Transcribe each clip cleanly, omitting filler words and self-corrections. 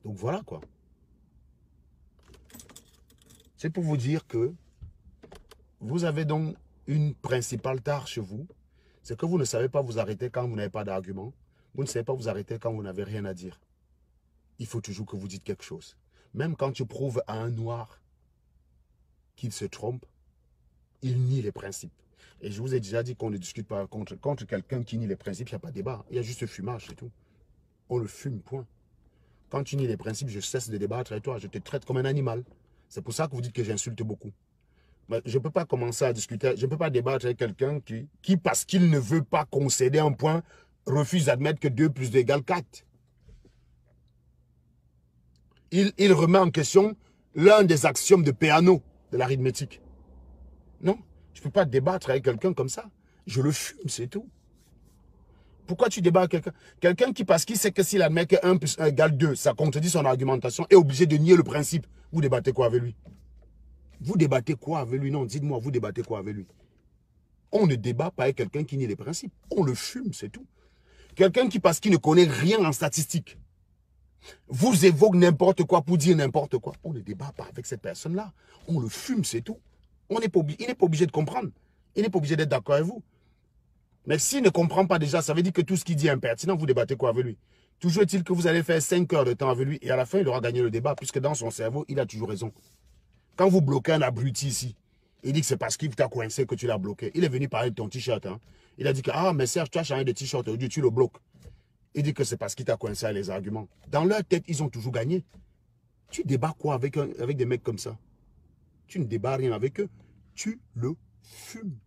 Donc voilà quoi. C'est pour vous dire que vous avez donc une principale tare chez vous. C'est que vous ne savez pas vous arrêter quand vous n'avez pas d'argument. Vous ne savez pas vous arrêter quand vous n'avez rien à dire. Il faut toujours que vous dites quelque chose. Même quand tu prouves à un noir qu'il se trompe, il nie les principes. Et je vous ai déjà dit qu'on ne discute pas contre quelqu'un qui nie les principes, il n'y a pas de débat. Il y a juste fumage, c'est tout. On le fume, point. Quand tu nies les principes, je cesse de débattre avec toi. Je te traite comme un animal. C'est pour ça que vous dites que j'insulte beaucoup. Mais je ne peux pas commencer à discuter, je ne peux pas débattre avec quelqu'un qui, parce qu'il ne veut pas concéder un point, refuse d'admettre que 2 plus 2 égale 4. Il remet en question l'un des axiomes de Peano, de l'arithmétique. Non, je ne peux pas débattre avec quelqu'un comme ça. Je le fume, c'est tout. Pourquoi tu débats avec quelqu'un? Quelqu'un qui, parce qu'il sait que s'il admet que 1 plus 1 égale 2, ça contredit son argumentation, est obligé de nier le principe. Vous débattez quoi avec lui? Vous débattez quoi avec lui? Non, dites-moi, vous débattez quoi avec lui? On ne débat pas avec quelqu'un qui nie les principes. On le fume, c'est tout. Quelqu'un qui, parce qu'il ne connaît rien en statistique, vous évoque n'importe quoi pour dire n'importe quoi. On ne débat pas avec cette personne-là. On le fume, c'est tout. Il n'est pas obligé de comprendre. Il n'est pas obligé d'être d'accord avec vous. Mais s'il ne comprend pas déjà, ça veut dire que tout ce qu'il dit est impertinent. Vous débattez quoi avec lui? Toujours est-il que vous allez faire 5 heures de temps avec lui et à la fin, il aura gagné le débat puisque dans son cerveau, il a toujours raison. Quand vous bloquez un abruti ici, il dit que c'est parce qu'il t'a coincé que tu l'as bloqué. Il est venu parler de ton t-shirt. Hein. Il a dit que, ah, mais Serge, tu as changé de t-shirt aujourd'hui, tu le bloques. Il dit que c'est parce qu'il t'a coincé avec les arguments. Dans leur tête, ils ont toujours gagné. Tu débats quoi avec des mecs comme ça? Tu ne débats rien avec eux. Tu le fumes.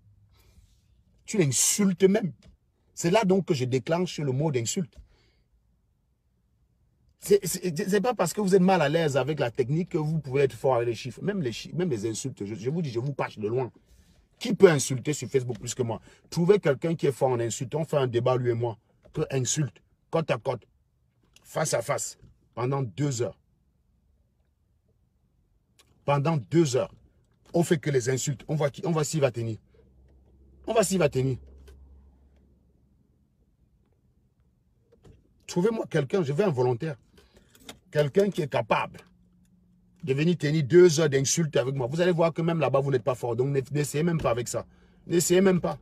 Tu l'insultes même. C'est là donc que je déclenche le mot d'insulte. C'est pas parce que vous êtes mal à l'aise avec la technique que vous pouvez être fort avec les chiffres. Même les insultes, je vous dis, je vous passe de loin. Qui peut insulter sur Facebook plus que moi? Trouvez quelqu'un qui est fort en insulte. On fait un débat, lui et moi. Que insulte, côte à côte, face à face, pendant 2 heures. Pendant 2 heures. On fait que les insultes. On voit s'il va tenir. On voit s'il va tenir. Trouvez-moi quelqu'un, je veux un volontaire. Quelqu'un qui est capable de venir tenir 2 heures d'insultes avec moi. Vous allez voir que même là-bas, vous n'êtes pas fort. Donc, n'essayez même pas avec ça. N'essayez même pas.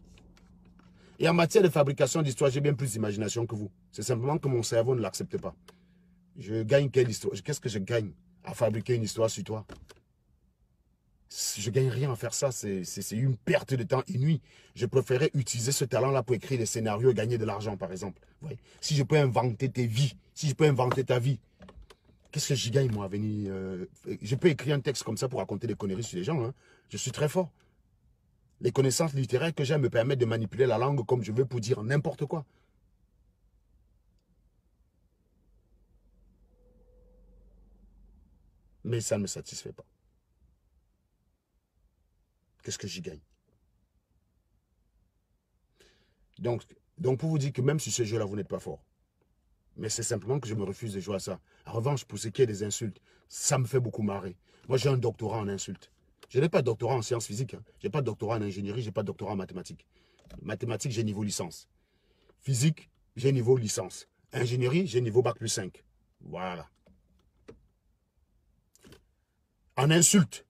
Et en matière de fabrication d'histoire, j'ai bien plus d'imagination que vous. C'est simplement que mon cerveau ne l'accepte pas. Je gagne quelle histoire? Qu'est-ce que je gagne à fabriquer une histoire sur toi? Je ne gagne rien à faire ça. C'est une perte de temps inouïe. Je préférais utiliser ce talent-là pour écrire des scénarios et gagner de l'argent, par exemple. Vous voyez? Si je peux inventer tes vies, si je peux inventer ta vie, qu'est-ce que j'y gagne, moi, à venir je peux écrire un texte comme ça pour raconter des conneries sur les gens. Hein. Je suis très fort. Les connaissances littéraires que j'ai me permettent de manipuler la langue comme je veux pour dire n'importe quoi. Mais ça ne me satisfait pas. Qu'est-ce que j'y gagne? Donc, pour vous dire que même sur ce jeu-là, vous n'êtes pas fort. Mais c'est simplement que je me refuse de jouer à ça. En revanche, pour ce qui est des insultes, ça me fait beaucoup marrer. Moi, j'ai un doctorat en insultes. Je n'ai pas de doctorat en sciences physiques. Hein. Je n'ai pas de doctorat en ingénierie, je n'ai pas de doctorat en mathématiques. Mathématiques, j'ai niveau licence. Physique, j'ai niveau licence. Ingénierie, j'ai niveau bac plus 5. Voilà. En insulte,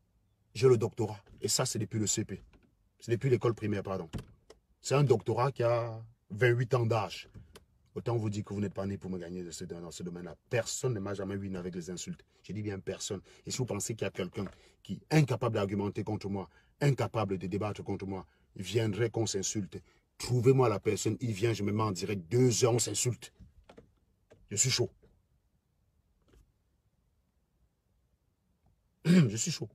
j'ai le doctorat. Et ça, c'est depuis le CP. C'est depuis l'école primaire, pardon. C'est un doctorat qui a 28 ans d'âge. Autant vous dire que vous n'êtes pas né pour me gagner dans ce domaine-là. Personne ne m'a jamais win avec les insultes. Je dis bien personne. Et si vous pensez qu'il y a quelqu'un qui est incapable d'argumenter contre moi, incapable de débattre contre moi, il viendrait qu'on s'insulte. Trouvez-moi la personne, il vient, je me mets en direct, 2 heures, on s'insulte. Je suis chaud. Je suis chaud.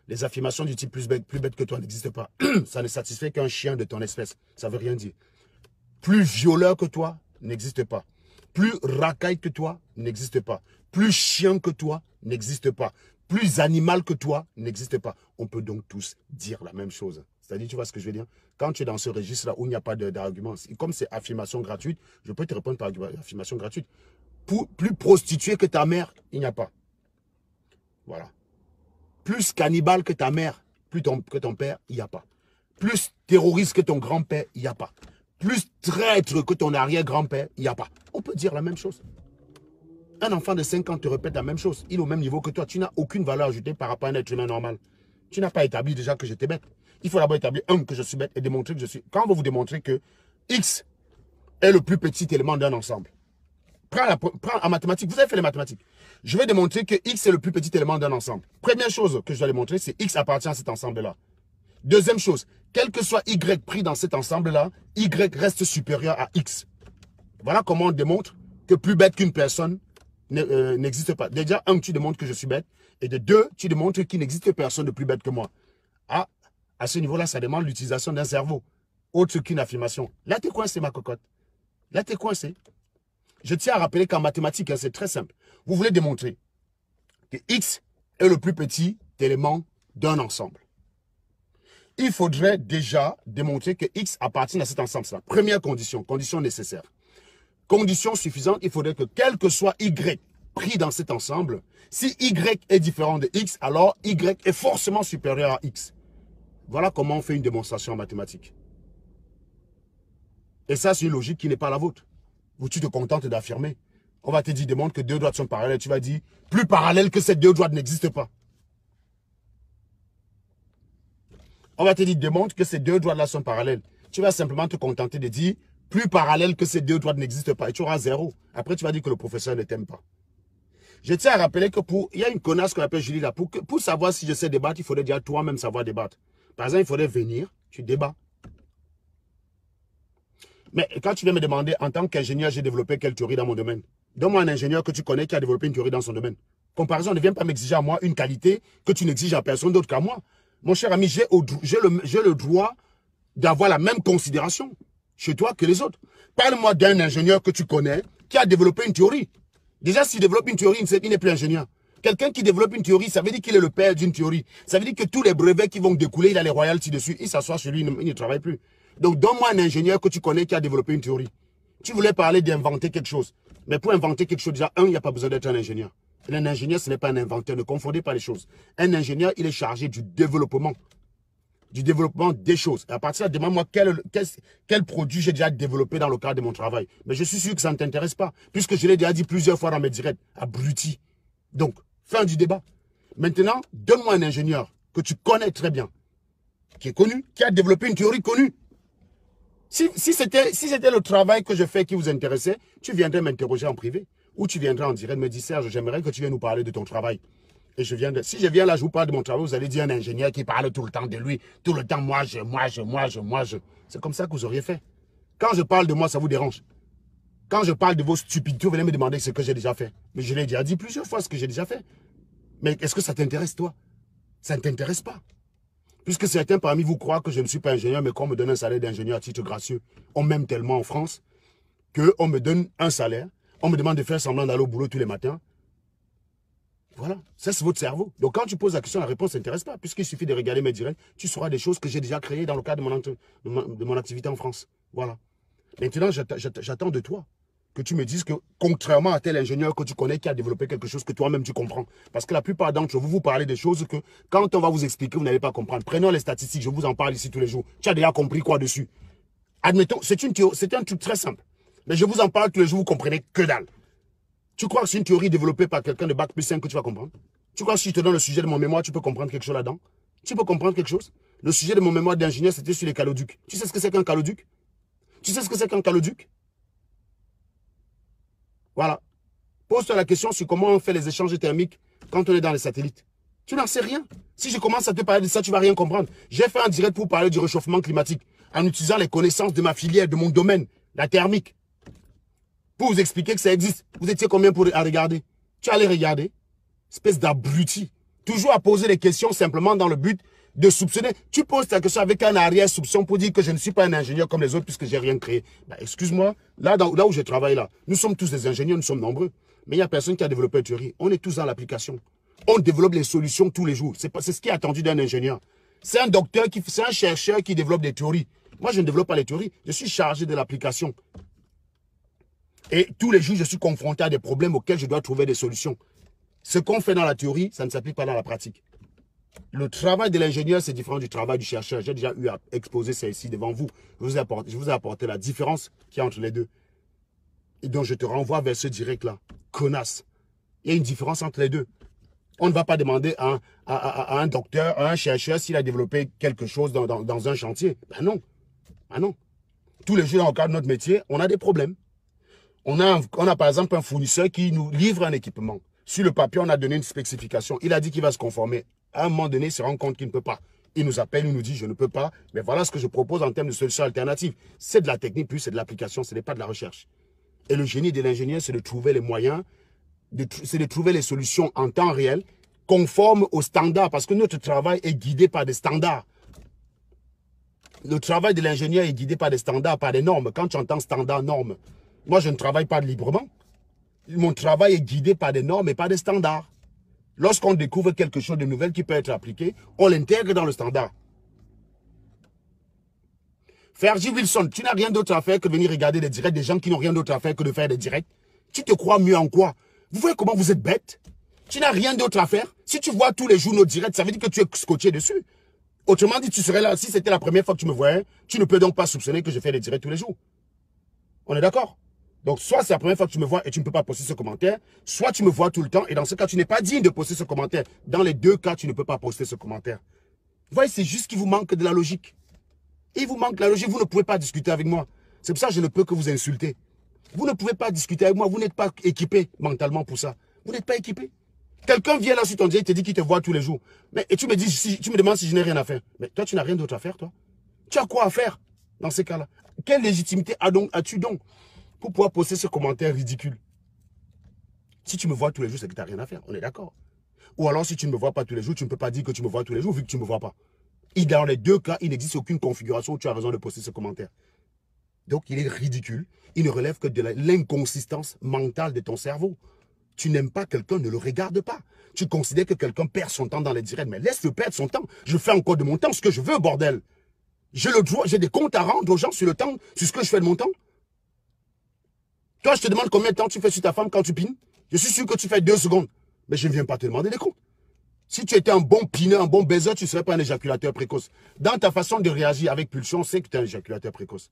Les affirmations du type plus bête que toi n'existent pas. Ça ne satisfait qu'un chien de ton espèce. Ça ne veut rien dire. Plus violeur que toi n'existe pas. Plus racaille que toi n'existe pas. Plus chien que toi n'existe pas. Plus animal que toi n'existe pas. On peut donc tous dire la même chose. C'est-à-dire, tu vois ce que je veux dire? Quand tu es dans ce registre-là où il n'y a pas d'argument, comme c'est affirmation gratuite, je peux te répondre par affirmation gratuite. Plus prostituée que ta mère, il n'y a pas. Voilà. Plus cannibale que ta mère, que ton père, il n'y a pas. Plus terroriste que ton grand-père, il n'y a pas. Plus traître que ton arrière-grand-père, il n'y a pas. On peut dire la même chose. Un enfant de 5 ans te répète la même chose. Il est au même niveau que toi. Tu n'as aucune valeur ajoutée par rapport à un être humain normal. Tu n'as pas établi déjà que j'étais bête. Il faut d'abord établir, que je suis bête et démontrer que je suis... Quand on va vous démontrer que X est le plus petit élément d'un ensemble. Prends en mathématiques. Vous avez fait les mathématiques. Je vais démontrer que X est le plus petit élément d'un ensemble. Première chose que je dois démontrer, c'est X appartient à cet ensemble-là. Deuxième chose, quel que soit Y pris dans cet ensemble-là, Y reste supérieur à X. Voilà comment on démontre que plus bête qu'une personne n'existe pas. Déjà, tu démontres que je suis bête. Et de deux, tu démontres qu'il n'existe personne de plus bête que moi. Ah, à ce niveau-là, ça demande l'utilisation d'un cerveau. Autre qu'une affirmation. Là, t'es coincé, ma cocotte. Là, t'es coincé. Je tiens à rappeler qu'en mathématiques, c'est très simple. Vous voulez démontrer que X est le plus petit élément d'un ensemble. Il faudrait déjà démontrer que X appartient à cet ensemble. C'est la première condition, condition nécessaire. Condition suffisante, il faudrait que quel que soit Y pris dans cet ensemble, si Y est différent de X, alors Y est forcément supérieur à X. Voilà comment on fait une démonstration en mathématiques. Et ça, c'est une logique qui n'est pas la vôtre. Où tu te contentes d'affirmer. On va te dire, démontre que deux droites sont parallèles. Tu vas dire, plus parallèles que ces deux droites n'existent pas. On va te dire, démontre que ces deux droites-là sont parallèles. Tu vas simplement te contenter de dire, plus parallèles que ces deux droites n'existent pas. Et tu auras 0. Après, tu vas dire que le professeur ne t'aime pas. Je tiens à rappeler que il y a une connasse qu'on appelle Julie là. Pour savoir si je sais débattre, il faudrait déjà toi-même savoir débattre. Par exemple, il faudrait venir, tu débats. Mais quand tu viens me demander, en tant qu'ingénieur, j'ai développé quelle théorie dans mon domaine? Donne-moi un ingénieur que tu connais qui a développé une théorie dans son domaine. Comparaison, ne viens pas m'exiger à moi une qualité que tu n'exiges à personne d'autre qu'à moi. Mon cher ami, j'ai le droit d'avoir la même considération chez toi que les autres. Parle-moi d'un ingénieur que tu connais qui a développé une théorie. Déjà, s'il développe une théorie, il n'est plus ingénieur. Quelqu'un qui développe une théorie, ça veut dire qu'il est le père d'une théorie. Ça veut dire que tous les brevets qui vont découler, il a les royalties dessus. Il s'assoit sur lui, il ne travaille plus. Donc, donne-moi un ingénieur que tu connais qui a développé une théorie. Tu voulais parler d'inventer quelque chose. Mais pour inventer quelque chose, déjà, il n'y a pas besoin d'être un ingénieur. Un ingénieur, ce n'est pas un inventeur. Ne confondez pas les choses. Un ingénieur, il est chargé du développement des choses. Et à partir de là, demande-moi quel produit j'ai déjà développé dans le cadre de mon travail. Mais je suis sûr que ça ne t'intéresse pas, puisque je l'ai déjà dit plusieurs fois dans mes directs. Abruti. Donc, fin du débat. Maintenant, donne-moi un ingénieur que tu connais très bien, qui est connu, qui a développé une théorie connue. Si c'était le travail que je fais qui vous intéressait, tu viendrais m'interroger en privé. Ou tu viendrais en direct me dire, Serge, j'aimerais que tu viennes nous parler de ton travail. Et si je viens là, je vous parle de mon travail, vous allez dire un ingénieur qui parle tout le temps de lui. Tout le temps, moi, je. C'est comme ça que vous auriez fait. Quand je parle de moi, ça vous dérange. Quand je parle de vos stupidités, vous venez me demander ce que j'ai déjà fait. Mais je l'ai déjà dit plusieurs fois ce que j'ai déjà fait. Mais est-ce que ça t'intéresse, toi? Ça ne t'intéresse pas. Puisque certains parmi vous croient que je ne suis pas ingénieur, mais qu'on me donne un salaire d'ingénieur à titre gracieux. On m'aime tellement en France qu'on me donne un salaire. On me demande de faire semblant d'aller au boulot tous les matins. Voilà, ça c'est votre cerveau. Donc quand tu poses la question, la réponse ne t'intéresse pas. Puisqu'il suffit de regarder mes directs, tu sauras des choses que j'ai déjà créées dans le cadre de mon activité en France. Voilà. Maintenant, j'attends de toi que tu me dises que, contrairement à tel ingénieur que tu connais qui a développé quelque chose que toi-même tu comprends. Parce que la plupart d'entre vous, vous parlez des choses que, quand on va vous expliquer, vous n'allez pas comprendre. Prenons les statistiques, je vous en parle ici tous les jours. Tu as déjà compris quoi dessus? Admettons, c'est un truc très simple. Mais je vous en parle tous les jours, vous comprenez que dalle. Tu crois que c'est une théorie développée par quelqu'un de bac plus 5 que tu vas comprendre? Tu crois que si je te donne le sujet de mon mémoire, tu peux comprendre quelque chose là-dedans? Tu peux comprendre quelque chose? Le sujet de mon mémoire d'ingénieur, c'était sur les caloducs. Tu sais ce que c'est qu'un caloduc? Tu sais ce que c'est qu'un caloduc? Voilà. Pose-toi la question sur comment on fait les échanges thermiques quand on est dans les satellites. Tu n'en sais rien. Si je commence à te parler de ça, tu ne vas rien comprendre. J'ai fait un direct pour parler du réchauffement climatique en utilisant les connaissances de ma filière, de mon domaine, la thermique. Pour vous expliquer que ça existe. Vous étiez combien à regarder? Tu allais regarder. Espèce d'abruti. Toujours à poser des questions simplement dans le but de soupçonner. Tu poses ta question avec un arrière-soupçon pour dire que je ne suis pas un ingénieur comme les autres puisque je n'ai rien créé. Bah, excuse-moi, là où je travaille là, nous sommes tous des ingénieurs, nous sommes nombreux. Mais il n'y a personne qui a développé une théorie. On est tous dans l'application. On développe les solutions tous les jours. C'est ce qui est attendu d'un ingénieur. C'est un docteur, c'est un chercheur qui développe des théories. Moi, je ne développe pas les théories. Je suis chargé de l'application. Et tous les jours, je suis confronté à des problèmes auxquels je dois trouver des solutions. Ce qu'on fait dans la théorie, ça ne s'applique pas dans la pratique. Le travail de l'ingénieur, c'est différent du travail du chercheur. J'ai déjà eu à exposer ça ici devant vous. Je vous ai apporté la différence qu'il y a entre les deux. Et donc, je te renvoie vers ce direct-là. connasse. Il y a une différence entre les deux. On ne va pas demander à un docteur, à un chercheur s'il a développé quelque chose dans un chantier. Ben non. Ben non. Tous les jours, dans le cadre de notre métier, on a des problèmes. On a par exemple un fournisseur qui nous livre un équipement. Sur le papier, on a donné une spécification. Il a dit qu'il va se conformer. À un moment donné, il se rend compte qu'il ne peut pas. Il nous appelle, il nous dit, je ne peux pas. Mais voilà ce que je propose en termes de solutions alternatives. C'est de la technique, puis c'est de l'application, ce n'est pas de la recherche. Et le génie de l'ingénieur, c'est de trouver les moyens, c'est de trouver les solutions en temps réel, conformes aux standards. Parce que notre travail est guidé par des standards. Le travail de l'ingénieur est guidé par des standards, par des normes. Quand tu entends standard, normes, moi, je ne travaille pas librement. Mon travail est guidé par des normes et par des standards. Lorsqu'on découvre quelque chose de nouvel qui peut être appliqué, on l'intègre dans le standard. Fergie Wilson, tu n'as rien d'autre à faire que de venir regarder des directs des gens qui n'ont rien d'autre à faire que de faire des directs. Tu te crois mieux en quoi? Vous voyez comment vous êtes bête? Tu n'as rien d'autre à faire. Si tu vois tous les jours nos directs, ça veut dire que tu es scotché dessus. Autrement dit, tu serais là. Si c'était la première fois que tu me voyais, tu ne peux donc pas soupçonner que je fais des directs tous les jours. On est d'accord? Donc, soit c'est la première fois que tu me vois et tu ne peux pas poster ce commentaire, soit tu me vois tout le temps et dans ce cas, tu n'es pas digne de poster ce commentaire. Dans les deux cas, tu ne peux pas poster ce commentaire. Vous voyez, c'est juste qu'il vous manque de la logique. Il vous manque de la logique, vous ne pouvez pas discuter avec moi. C'est pour ça que je ne peux que vous insulter. Vous ne pouvez pas discuter avec moi, vous n'êtes pas équipé mentalement pour ça. Vous n'êtes pas équipé. Quelqu'un vient là sur ton direct et te dit qu'il te voit tous les jours. Et tu me dis, tu me demandes si je n'ai rien à faire. Mais toi, tu n'as rien d'autre à faire, toi. Tu as quoi à faire dans ces cas-là? Quelle légitimité as-tu donc pour pouvoir poster ce commentaire ridicule? Si tu me vois tous les jours, c'est que tu n'as rien à faire. On est d'accord. Ou alors, si tu ne me vois pas tous les jours, tu ne peux pas dire que tu me vois tous les jours vu que tu ne me vois pas. Et dans les deux cas, il n'existe aucune configuration où tu as raison de poster ce commentaire. Donc, il est ridicule. Il ne relève que de l'inconsistance mentale de ton cerveau. Tu n'aimes pas quelqu'un, ne le regarde pas. Tu considères que quelqu'un perd son temps dans les directs, mais laisse-le perdre son temps. Je fais encore de mon temps ce que je veux, bordel. J'ai le droit, j'ai des comptes à rendre aux gens sur le temps, sur ce que je fais de mon temps. Toi, je te demande combien de temps tu fais sur ta femme quand tu pines. Je suis sûr que tu fais 2 secondes. Mais je ne viens pas te demander des comptes. Si tu étais un bon pineur, un bon baiser, tu ne serais pas un éjaculateur précoce. Dans ta façon de réagir avec pulsion, c'est que tu es un éjaculateur précoce.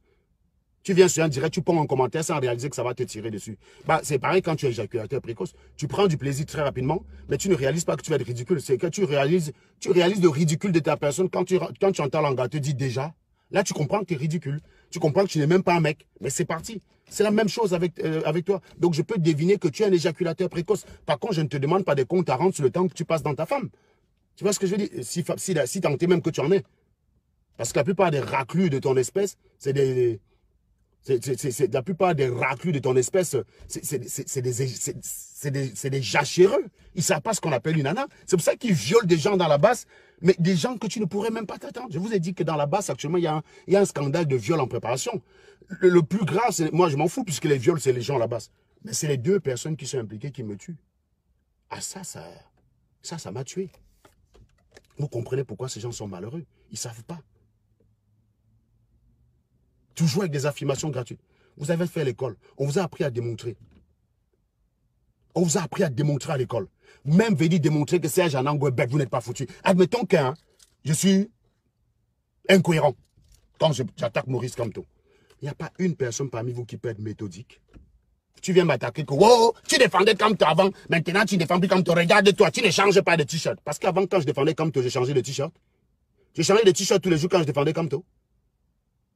Tu viens sur un direct, tu poses un commentaire sans réaliser que ça va te tirer dessus. Bah, c'est pareil quand tu es éjaculateur précoce. Tu prends du plaisir très rapidement, mais tu ne réalises pas que tu vas être ridicule. C'est que tu réalises le ridicule de ta personne quand tu entends l'engagement, te dis déjà. Là, tu comprends que tu es ridicule. Tu comprends que tu n'es même pas un mec. Mais c'est parti. C'est la même chose avec toi. Donc, je peux deviner que tu es un éjaculateur précoce. Par contre, je ne te demande pas des comptes à rendre sur le temps que tu passes dans ta femme. Tu vois ce que je veux dire? Si tant est même que tu en es. Parce que la plupart des raclus de ton espèce, c'est des... la plupart des raclus de ton espèce, c'est des jachéreux. Ils ne savent pas ce qu'on appelle une nana. C'est pour ça qu'ils violent des gens dans la basse, mais des gens que tu ne pourrais même pas t'attendre. Je vous ai dit que dans la basse, actuellement, il y a un scandale de viol en préparation. Le plus grave, moi je m'en fous, puisque les viols, c'est les gens à la basse. Mais c'est les 2 personnes qui sont impliquées qui me tuent. Ah ça m'a tué. Vous comprenez pourquoi ces gens sont malheureux. Ils ne savent pas. Toujours avec des affirmations gratuites. Vous avez fait l'école. On vous a appris à démontrer. On vous a appris à démontrer à l'école. Même venir démontrer que Serge Anango est bête, vous n'êtes pas foutu. Admettons que je suis incohérent quand j'attaque Maurice Kamto. Il n'y a pas une personne parmi vous qui peut être méthodique. Tu viens m'attaquer que wow, tu défendais Kamto avant, maintenant tu ne défends plus Kamto. Regarde-toi, tu ne changes pas de t-shirt. Parce qu'avant, quand je défendais Kamto, j'ai changé de t-shirt. J'ai changé de t-shirt tous les jours quand je défendais Kamto.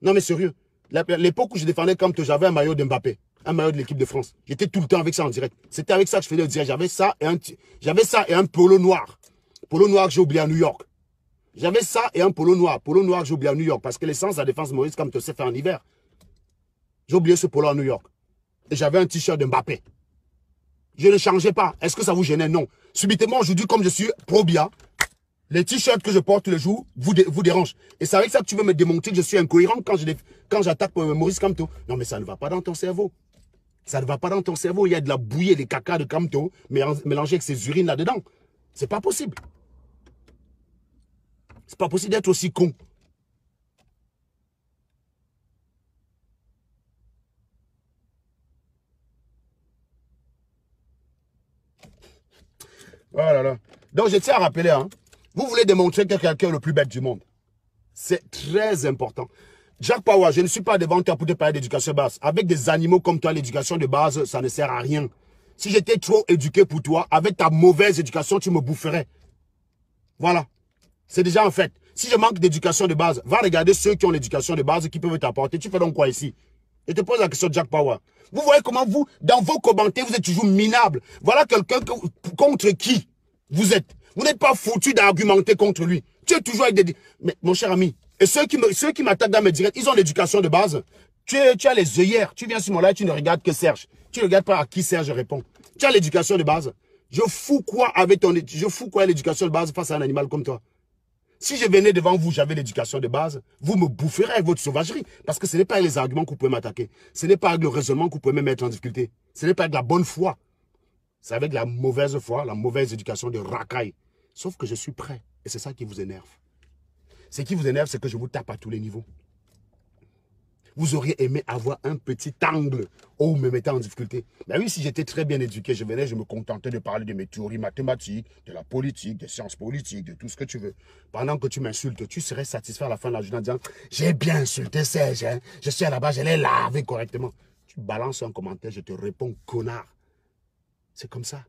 Non mais sérieux. L'époque où je défendais Kamto, j'avais un maillot d'Mbappé, un maillot de l'équipe de France. J'étais tout le temps avec ça en direct. C'était avec ça que je faisais le direct. J'avais ça et un polo noir. Polo noir que j'ai oublié à New York. J'avais ça et un polo noir. Polo noir que j'ai oublié à New York. Parce que l'essence de la défense de Maurice Kamto s'est fait en hiver. J'ai oublié ce polo à New York. Et j'avais un t-shirt d'Mbappé. Je ne changeais pas. Est-ce que ça vous gênait? Non. Subitement, aujourd'hui, comme je suis pro-Bia, les t-shirts que je porte tous les jours vous dérangent. Et c'est avec ça que tu veux me démontrer que je suis incohérent quand j'attaque Maurice Kamto. Non, mais ça ne va pas dans ton cerveau. Ça ne va pas dans ton cerveau. Il y a de la bouillie, des caca de Kamto mélangés avec ses urines là-dedans. C'est pas possible. C'est pas possible d'être aussi con. Oh là là. Donc, je tiens à rappeler, vous voulez démontrer que quelqu'un est le plus bête du monde. C'est très important. Jack Power, je ne suis pas devant toi pour te parler d'éducation de base. Avec des animaux comme toi, l'éducation de base, ça ne sert à rien. Si j'étais trop éduqué pour toi, avec ta mauvaise éducation, tu me boufferais. Voilà. C'est déjà un fait. Si je manque d'éducation de base, va regarder ceux qui ont l'éducation de base qui peuvent t'apporter. Tu fais donc quoi ici? Je te pose la question de Jack Power. Vous voyez comment vous, dans vos commentaires, vous êtes toujours minables. Voilà quelqu'un contre qui vous êtes. Vous n'êtes pas foutu d'argumenter contre lui. Tu es toujours avec des... Mais mon cher ami, et ceux qui m'attaquent dans mes directs, ils ont l'éducation de base. Tu as les œillères. Tu viens sur mon live, tu ne regardes que Serge. Tu ne regardes pas à qui Serge répond. Tu as l'éducation de base. Je fous quoi l'éducation de base face à un animal comme toi? Si je venais devant vous, j'avais l'éducation de base, vous me boufferez avec votre sauvagerie. Parce que ce n'est pas avec les arguments que vous pouvez m'attaquer. Ce n'est pas avec le raisonnement que vous pouvez me mettre en difficulté. Ce n'est pas avec la bonne foi. C'est avec la mauvaise foi, la mauvaise éducation de racaille. Sauf que je suis prêt. Et c'est ça qui vous énerve. Ce qui vous énerve, c'est que je vous tape à tous les niveaux. Vous auriez aimé avoir un petit angle où vous me mettez en difficulté. Mais oui, si j'étais très bien éduqué, je me contentais de parler de mes théories mathématiques, de la politique, des sciences politiques, de tout ce que tu veux. Pendant que tu m'insultes, tu serais satisfait à la fin de la journée en disant « J'ai bien insulté Serge, hein? Je suis à la base, je l'ai lavé correctement. » Tu balances un commentaire, je te réponds « Connard ». C'est comme ça.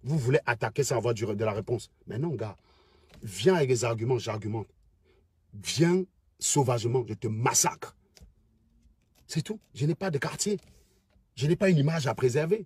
Vous voulez attaquer sans avoir de la réponse. Mais non, gars. Viens avec des arguments, j'argumente. Viens sauvagement, je te massacre. C'est tout. Je n'ai pas de quartier. Je n'ai pas une image à préserver.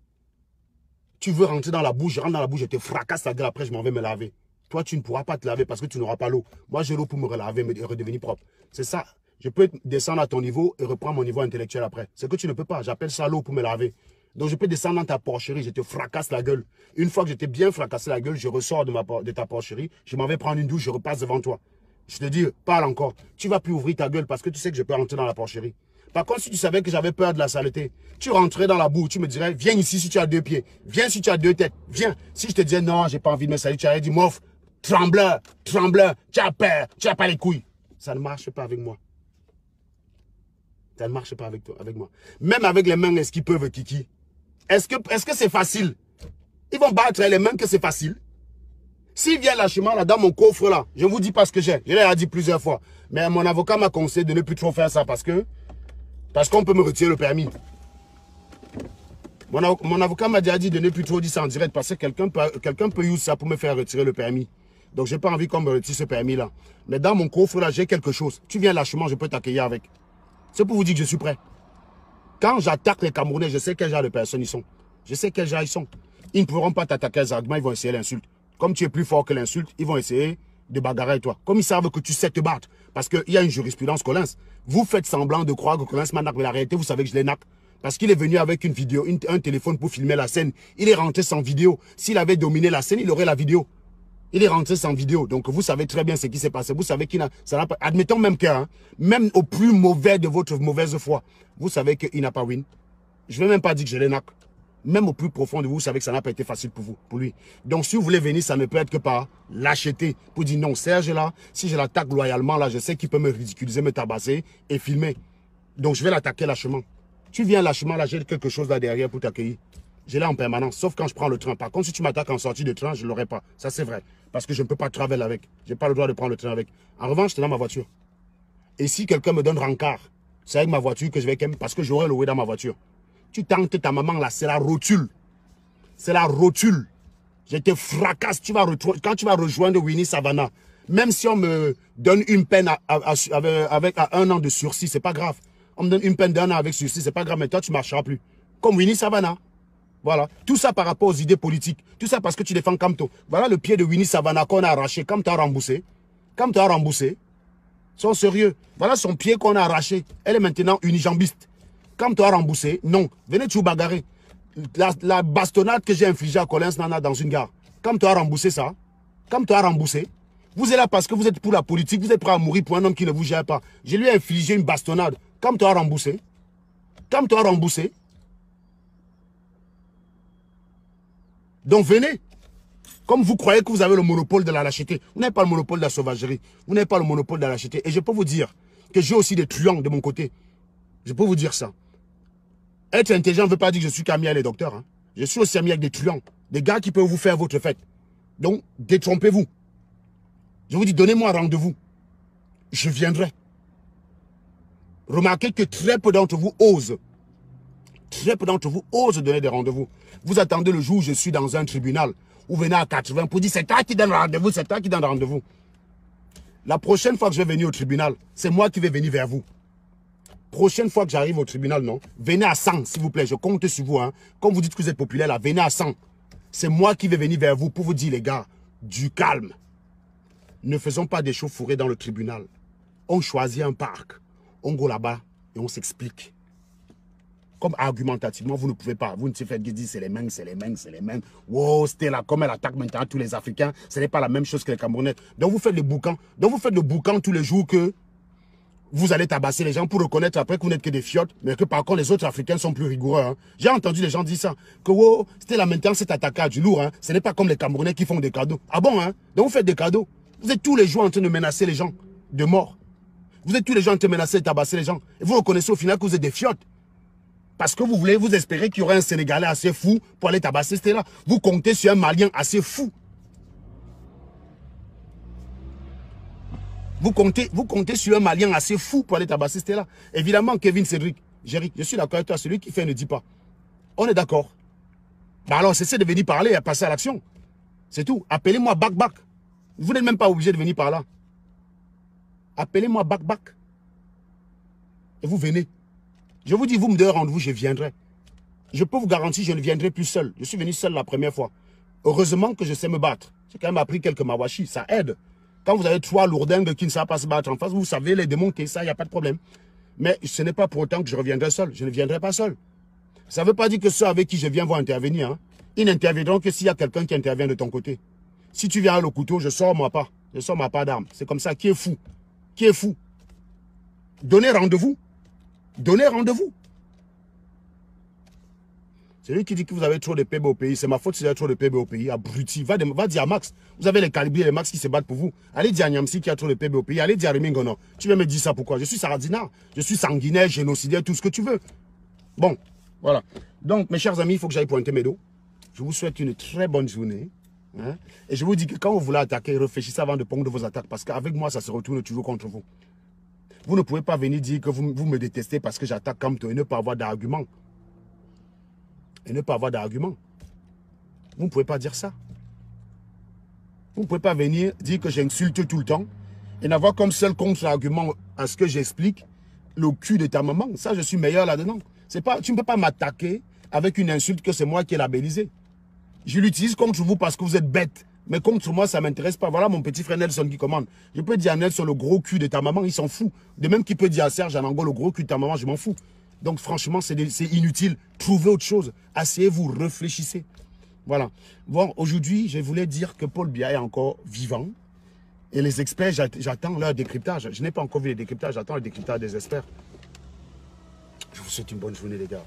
Tu veux rentrer dans la bouche, je rentre dans la bouche, je te fracasse la gueule, après je m'en vais me laver. Toi, tu ne pourras pas te laver parce que tu n'auras pas l'eau. Moi, j'ai l'eau pour me relaver et redevenir propre. C'est ça. Je peux descendre à ton niveau et reprendre mon niveau intellectuel après. C'est que tu ne peux pas. J'appelle ça l'eau pour me laver. Donc, je peux descendre dans ta porcherie, je te fracasse la gueule. Une fois que je t'ai bien fracassé la gueule, je ressors de ta porcherie, je m'en vais prendre une douche, je repasse devant toi. Je te dis, parle encore. Tu vas plus ouvrir ta gueule parce que tu sais que je peux rentrer dans la porcherie. Par contre, si tu savais que j'avais peur de la saleté, tu rentrais dans la boue, tu me dirais, viens ici si tu as 2 pieds, viens si tu as 2 têtes, viens. Si je te disais, non, j'ai pas envie de me salir, tu aurais dit, mof, trembleur, tu as peur, tu n'as pas les couilles. Ça ne marche pas avec moi. Ça ne marche pas avec toi, avec moi. Même avec les mains, est-ce qu'ils peuvent, Kiki? Est-ce que c'est facile? Ils vont battre les mains que c'est facile. S'il vient lâchement là dans mon coffre là, je ne vous dis pas ce que j'ai. Je l'ai dit plusieurs fois. Mais mon avocat m'a conseillé de ne plus trop faire ça parce qu'on peut me retirer le permis. Mon avocat m'a déjà dit de ne plus trop dire ça en direct parce que quelqu'un peut use ça pour me faire retirer le permis. Donc j'ai pas envie qu'on me retire ce permis là. Mais dans mon coffre là, j'ai quelque chose. Tu viens lâchement, je peux t'accueillir avec. C'est pour vous dire que je suis prêt. Quand j'attaque les Camerounais, je sais quel genre de personnes ils sont. Je sais quel genre ils sont. Ils ne pourront pas t'attaquer les arguments, ils vont essayer l'insulte. Comme tu es plus fort que l'insulte, ils vont essayer de bagarrer avec toi. Comme ils savent que tu sais te battre. Parce qu'il y a une jurisprudence Collins. Vous faites semblant de croire que Collins m'a nack, mais la réalité, vous savez que je l'ai nack. Parce qu'il est venu avec une vidéo, un téléphone pour filmer la scène. Il est rentré sans vidéo. S'il avait dominé la scène, il aurait la vidéo. Il est rentré sans vidéo. Donc, vous savez très bien ce qui s'est passé. Vous savez qu'il n'a pas... Admettons même que, hein, même au plus mauvais de votre mauvaise foi, vous savez qu'il n'a pas win. Je ne vais même pas dire que je l'ai nack. Même au plus profond de vous, vous savez que ça n'a pas été facile pour vous, pour lui. Donc, si vous voulez venir, ça ne peut être que par lâcheté. Pour dire non, Serge là, si je l'attaque loyalement, là, je sais qu'il peut me ridiculiser, me tabasser et filmer. Donc, je vais l'attaquer lâchement. Tu viens lâchement, là, j'ai quelque chose là derrière pour t'accueillir. Je l'ai en permanence, sauf quand je prends le train. Par contre, si tu m'attaques en sortie de train, je ne l'aurai pas. Ça, c'est vrai. Parce que je ne peux pas travailler avec. Je n'ai pas le droit de prendre le train avec. En revanche, c'est dans ma voiture. Et si quelqu'un me donne rencard, c'est avec ma voiture que je vais quand parce que j'aurai loué dans ma voiture. Tu tentes ta maman là, c'est la rotule. C'est la rotule. Je te fracasse. Quand tu vas rejoindre Winnie Savannah, même si on me donne une peine avec 1 an de sursis, c'est pas grave. On me donne une peine d'1 an avec sursis, c'est pas grave, mais toi, tu ne marcheras plus. Comme Winnie Savannah. Voilà. Tout ça par rapport aux idées politiques. Tout ça parce que tu défends Kamto. Voilà le pied de Winnie Savannah qu'on a arraché. Kamto a remboursé. Kamto a remboursé. Ils sont sérieux. Voilà son pied qu'on a arraché. Elle est maintenant unijambiste. Kamto a remboursé. Non. Venez tu bagarrer. La bastonnade que j'ai infligée à Collins Nana dans une gare. Kamto a remboursé ça. Kamto a remboursé. Vous êtes là parce que vous êtes pour la politique. Vous êtes prêt à mourir pour un homme qui ne vous gère pas. Je lui ai infligé une bastonnade. Kamto a remboursé. Kamto a remboursé. Donc venez. Comme vous croyez que vous avez le monopole de la lâcheté. Vous n'avez pas le monopole de la sauvagerie. Vous n'avez pas le monopole de la lâcheté. Et je peux vous dire que j'ai aussi des truands de mon côté. Je peux vous dire ça. Être intelligent ne veut pas dire que je suis qu'ami avec les docteurs. Hein. Je suis aussi ami avec des truands. Des gars qui peuvent vous faire votre fête. Donc, détrompez-vous. Je vous dis, donnez-moi rendez-vous. Je viendrai. Remarquez que très peu d'entre vous osent. Très peu d'entre vous osent donner des rendez-vous. Vous attendez le jour où je suis dans un tribunal. Vous venez à 80 pour dire c'est toi qui donne rendez-vous, c'est toi qui donne rendez-vous. La prochaine fois que je vais venir au tribunal, c'est moi qui vais venir vers vous. Prochaine fois que j'arrive au tribunal, non, venez à 100, s'il vous plaît, je compte sur vous. Hein. Comme vous dites que vous êtes populaire, là, venez à 100. C'est moi qui vais venir vers vous pour vous dire, les gars, du calme. Ne faisons pas des chauffourées dans le tribunal. On choisit un parc, on go là-bas et on s'explique. Comme argumentativement, vous ne pouvez pas. Vous ne se faites dire c'est les mêmes, c'est les mêmes, c'est les mêmes. Wow, c'était là, comme elle attaque maintenant tous les Africains. Ce n'est pas la même chose que les Camerounais. Donc vous faites le boucan. Donc vous faites le boucan tous les jours que vous allez tabasser les gens pour reconnaître après que vous n'êtes que des fiottes, mais que par contre les autres Africains sont plus rigoureux. Hein. J'ai entendu les gens dire ça. Que wow, c'était là maintenant, c'est attaqué à du lourd. Hein. Ce n'est pas comme les Camerounais qui font des cadeaux. Ah bon, hein? Donc vous faites des cadeaux. Vous êtes tous les jours en train de menacer les gens de mort. Vous êtes tous les gens en train de menacer et tabasser les gens. Et vous reconnaissez au final que vous êtes des fiottes. Parce que vous voulez, vous espérez qu'il y aurait un Sénégalais assez fou pour aller tabasser Stella. Vous comptez sur un Malien assez fou. Vous comptez sur un Malien assez fou pour aller tabasser Stella. Évidemment, Kevin Cédric, Jéric, je suis d'accord avec toi, celui qui fait ne dit pas. On est d'accord. Bah alors, cessez de venir parler et passer à l'action. C'est tout. Appelez-moi Bac Bac. Vous n'êtes même pas obligé de venir par là. Appelez-moi Bac Bac. Et vous venez. Je vous dis, vous me donnez rendez-vous, je viendrai. Je peux vous garantir, je ne viendrai plus seul. Je suis venu seul la première fois. Heureusement que je sais me battre. J'ai quand même appris quelques mawashis, ça aide. Quand vous avez 3 lourdingues qui ne savent pas se battre en face, vous savez les démonter, ça, il n'y a pas de problème. Mais ce n'est pas pour autant que je reviendrai seul. Je ne viendrai pas seul. Ça ne veut pas dire que ceux avec qui je viens vont intervenir. Hein. Ils n'interviendront que s'il y a quelqu'un qui intervient de ton côté. Si tu viens à le couteau, je sors moi pas. Je sors ma part d'armes. C'est comme ça. Qui est fou? Qui est fou? Donnez rendez-vous. Donnez rendez-vous. Celui qui dit que vous avez trop de PB au pays, c'est ma faute si vous avez trop de PB au pays. Abruti, va dire à Max. Vous avez les calibrés, les Max qui se battent pour vous. Allez dire à Niamsi qui a trop de PB au pays. Allez dire à Rémi Ngono. Tu vas me dire ça pourquoi? Je suis Saradina. Je suis sanguinaire, génocidaire, tout ce que tu veux. Bon, voilà. Donc, mes chers amis, il faut que j'aille pointer mes dos. Je vous souhaite une très bonne journée. Hein? Et je vous dis que quand vous voulez attaquer, réfléchissez avant de prendre vos attaques. Parce qu'avec moi, ça se retourne toujours contre vous. Vous ne pouvez pas venir dire que vous me détestez parce que j'attaque Kamto et ne pas avoir d'argument. Et ne pas avoir d'argument. Vous ne pouvez pas dire ça. Vous ne pouvez pas venir dire que j'insulte tout le temps et n'avoir comme seul contre-argument à ce que j'explique le cul de ta maman. Ça, je suis meilleur là-dedans. Tu ne peux pas m'attaquer avec une insulte que c'est moi qui ai labellisée. Je l'utilise contre vous parce que vous êtes bête. Mais contre moi, ça ne m'intéresse pas. Voilà mon petit frère Nelson qui commande. Je peux dire à Nelson le gros cul de ta maman, il s'en fout. De même qu'il peut dire à Serge Anango le gros cul de ta maman, je m'en fous. Donc franchement, c'est inutile. Trouvez autre chose. Asseyez-vous, réfléchissez. Voilà. Bon, aujourd'hui, je voulais dire que Paul Biya est encore vivant. Et les experts, j'attends leur décryptage. Je n'ai pas encore vu les décryptages, j'attends le décryptage des experts. Je vous souhaite une bonne journée, les gars.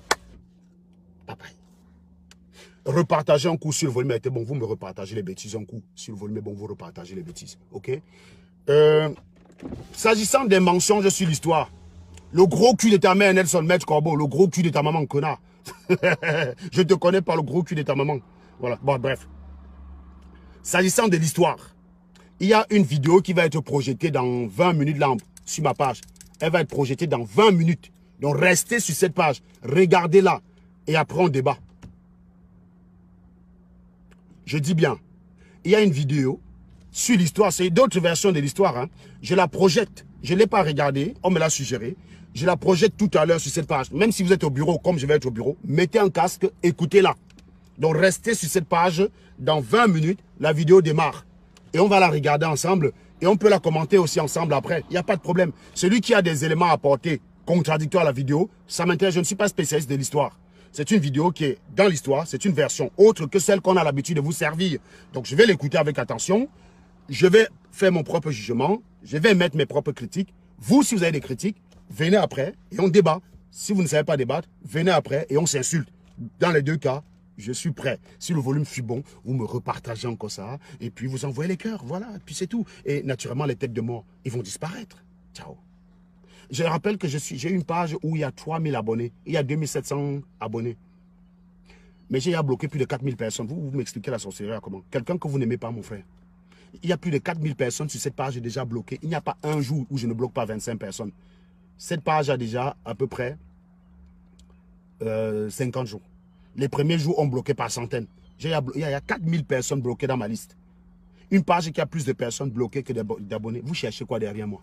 Bye bye. Repartagez un coup sur le volume était bon, vous me repartagez les bêtises un coup. Sur le volume est bon, vous repartagez les bêtises. Ok? S'agissant des mentions, je suis l'histoire. Le gros cul de ta mère, Nelson Maître Corbeau. Le gros cul de ta maman, connard. Je te connais par le gros cul de ta maman. Voilà. Bon, bref. S'agissant de l'histoire, il y a une vidéo qui va être projetée dans 20 minutes là, sur ma page. Elle va être projetée dans 20 minutes. Donc, restez sur cette page. Regardez-la. Et après, on débat. Je dis bien, il y a une vidéo sur l'histoire. C'est d'autres versions de l'histoire. Hein. Je la projette. Je ne l'ai pas regardée. On me l'a suggéré. Je la projette tout à l'heure sur cette page. Même si vous êtes au bureau, comme je vais être au bureau, mettez un casque, écoutez-la. Donc, restez sur cette page. Dans 20 minutes, la vidéo démarre. Et on va la regarder ensemble. Et on peut la commenter aussi ensemble après. Il n'y a pas de problème. Celui qui a des éléments à apporter contradictoires à la vidéo, ça m'intéresse. Je ne suis pas spécialiste de l'histoire. C'est une vidéo qui est dans l'histoire. C'est une version autre que celle qu'on a l'habitude de vous servir. Donc, je vais l'écouter avec attention. Je vais faire mon propre jugement. Je vais mettre mes propres critiques. Vous, si vous avez des critiques, venez après et on débat. Si vous ne savez pas débattre, venez après et on s'insulte. Dans les deux cas, je suis prêt. Si le volume fut bon, vous me repartagez encore ça. Et puis, vous envoyez les cœurs. Voilà, et puis c'est tout. Et naturellement, les têtes de mort, ils vont disparaître. Ciao. Je rappelle que j'ai une page où il y a 3000 abonnés. Il y a 2700 abonnés. Mais j'ai bloqué plus de 4000 personnes. Vous m'expliquez la sorcellerie comment? Quelqu'un que vous n'aimez pas, mon frère. Il y a plus de 4000 personnes sur cette page déjà bloquées. Il n'y a pas un jour où je ne bloque pas 25 personnes. Cette page a déjà à peu près 50 jours. Les premiers jours ont bloqué par centaines. Il y a 4000 personnes bloquées dans ma liste. Une page qui a plus de personnes bloquées que d'abonnés. Vous cherchez quoi derrière moi?